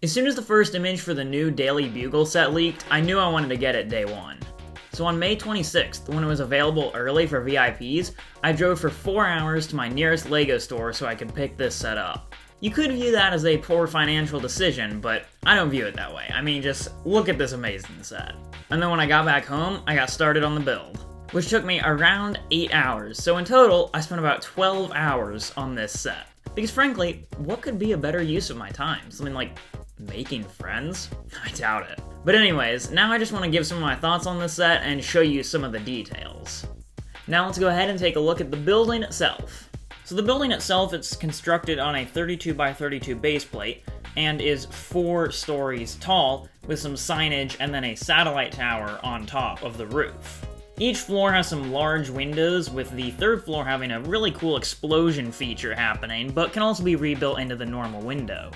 As soon as the first image for the new Daily Bugle set leaked, I knew I wanted to get it day one. So on May 26th, when it was available early for VIPs, I drove for 4 hours to my nearest LEGO store so I could pick this set up. You could view that as a poor financial decision, but I don't view it that way. I mean, just look at this amazing set. And then when I got back home, I got started on the build, which took me around 8 hours. So in total, I spent about 12 hours on this set. Because frankly, what could be a better use of my time? Something like making friends? I doubt it. But anyways, now I just want to give some of my thoughts on this set and show you some of the details. Now let's go ahead and take a look at the building itself. So the building itself, it's constructed on a 32 by 32 base plate and is 4 stories tall with some signage and then a satellite tower on top of the roof. Each floor has some large windows, with the 3rd floor having a really cool explosion feature happening, but can also be rebuilt into the normal window.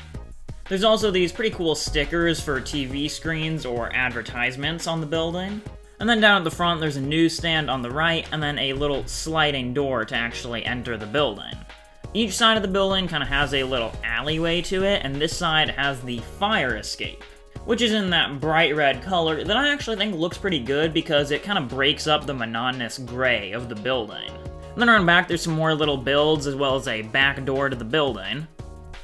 There's also these pretty cool stickers for TV screens or advertisements on the building. And then down at the front, there's a newsstand on the right, and then a little sliding door to actually enter the building. Each side of the building kind of has a little alleyway to it, and this side has the fire escape, which is in that bright red color that I actually think looks pretty good because it kind of breaks up the monotonous gray of the building. And then around back, there's some more little builds as well as a back door to the building.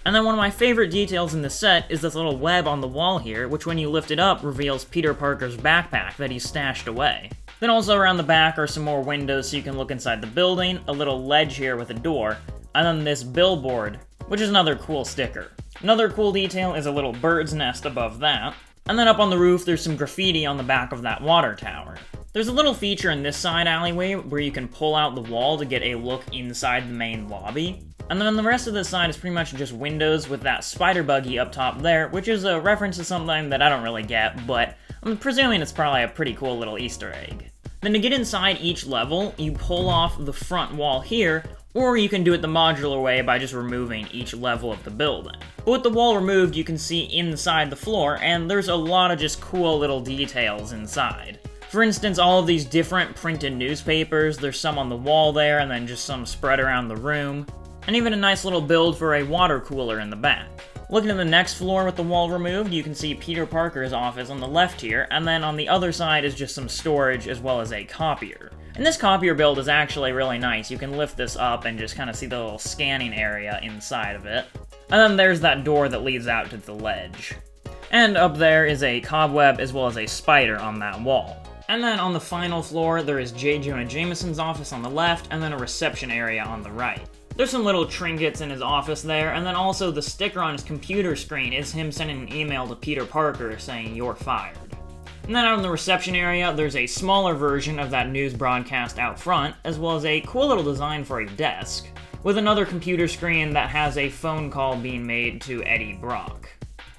And then one of my favorite details in the set is this little web on the wall here, which when you lift it up reveals Peter Parker's backpack that he's stashed away. Then also around the back are some more windows so you can look inside the building, a little ledge here with a door, and then this billboard, which is another cool sticker. Another cool detail is a little bird's nest above that. And then up on the roof there's some graffiti on the back of that water tower. There's a little feature in this side alleyway where you can pull out the wall to get a look inside the main lobby. And then the rest of this side is pretty much just windows with that spider buggy up top there, which is a reference to something that I don't really get, but I'm presuming it's probably a pretty cool little Easter egg. Then to get inside each level, you pull off the front wall here, or you can do it the modular way by just removing each level of the building. But with the wall removed, you can see inside the floor, and there's a lot of just cool little details inside. For instance, all of these different printed newspapers, there's some on the wall there, and then just some spread around the room. And even a nice little build for a water cooler in the back. Looking at the next floor with the wall removed, you can see Peter Parker's office on the left here, and then on the other side is just some storage as well as a copier. And this copier build is actually really nice. You can lift this up and just kind of see the little scanning area inside of it. And then there's that door that leads out to the ledge. And up there is a cobweb as well as a spider on that wall. And then on the final floor, there is J. Jonah Jameson's office on the left, and then a reception area on the right. There's some little trinkets in his office there, and then also the sticker on his computer screen is him sending an email to Peter Parker saying, "You're fired." And then out in the reception area, there's a smaller version of that news broadcast out front, as well as a cool little design for a desk, with another computer screen that has a phone call being made to Eddie Brock.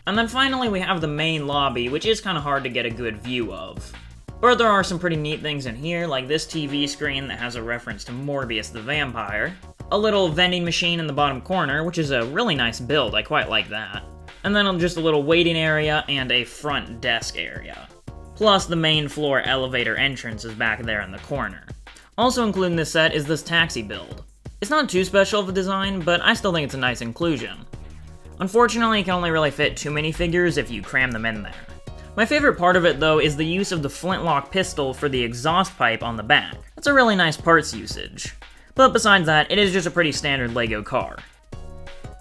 And then finally we have the main lobby, which is kind of hard to get a good view of. But there are some pretty neat things in here, like this TV screen that has a reference to Morbius the Vampire, a little vending machine in the bottom corner, which is a really nice build, I quite like that, and then just a little waiting area and a front desk area. Plus the main floor elevator entrance is back there in the corner. Also included in this set is this taxi build. It's not too special of a design, but I still think it's a nice inclusion. Unfortunately, it can only really fit 2 minifigures if you cram them in there. My favorite part of it, though, is the use of the flintlock pistol for the exhaust pipe on the back. That's a really nice parts usage. But besides that, it is just a pretty standard LEGO car.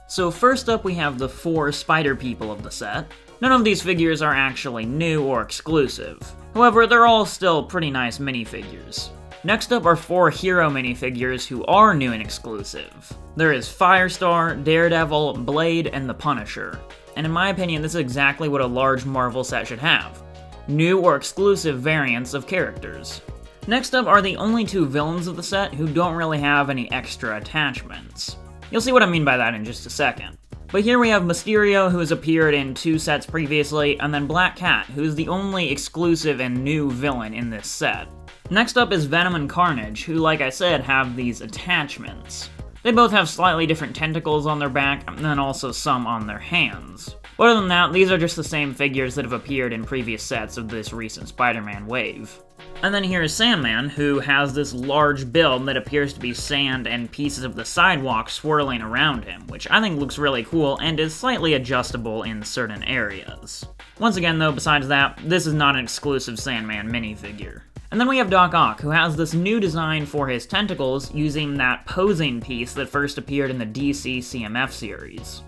So first up we have the 4 spider people of the set. None of these figures are actually new or exclusive. However, they're all still pretty nice minifigures. Next up are 4 hero minifigures who are new and exclusive. There is Firestar, Daredevil, Blade, and the Punisher. And in my opinion, this is exactly what a large Marvel set should have. New or exclusive variants of characters. Next up are the only 2 villains of the set who don't really have any extra attachments. You'll see what I mean by that in just a second. But here we have Mysterio, who has appeared in 2 sets previously, and then Black Cat, who is the only exclusive and new villain in this set. Next up is Venom and Carnage, who, like I said, have these attachments. They both have slightly different tentacles on their back, and then also some on their hands. Other than that, these are just the same figures that have appeared in previous sets of this recent Spider-Man wave. And then here's Sandman, who has this large build that appears to be sand and pieces of the sidewalk swirling around him, which I think looks really cool and is slightly adjustable in certain areas. Once again though, besides that, this is not an exclusive Sandman minifigure. And then we have Doc Ock, who has this new design for his tentacles using that posing piece that first appeared in the DC CMF series.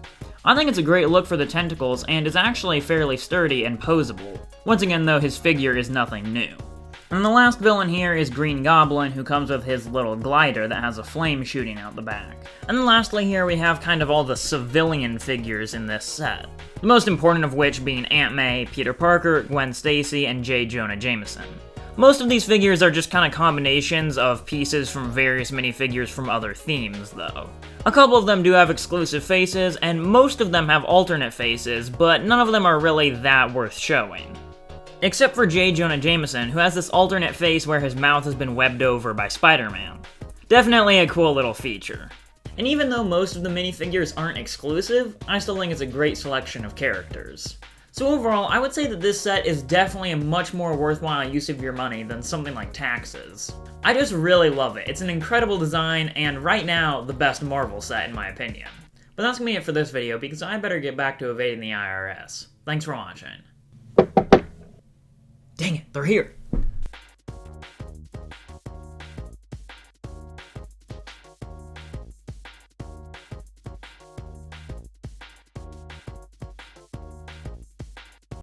I think it's a great look for the tentacles and is actually fairly sturdy and posable. Once again though, his figure is nothing new. And the last villain here is Green Goblin, who comes with his little glider that has a flame shooting out the back. And then lastly here we have kind of all the civilian figures in this set. The most important of which being Aunt May, Peter Parker, Gwen Stacy, and J. Jonah Jameson. Most of these figures are just kind of combinations of pieces from various minifigures from other themes, though. A couple of them do have exclusive faces, and most of them have alternate faces, but none of them are really that worth showing. Except for J. Jonah Jameson, who has this alternate face where his mouth has been webbed over by Spider-Man. Definitely a cool little feature. And even though most of the minifigures aren't exclusive, I still think it's a great selection of characters. So overall, I would say that this set is definitely a much more worthwhile use of your money than something like Taxes. I just really love it. It's an incredible design, and right now, the best Marvel set in my opinion. But that's gonna be it for this video, because I better get back to evading the IRS. Thanks for watching. Dang it, they're here!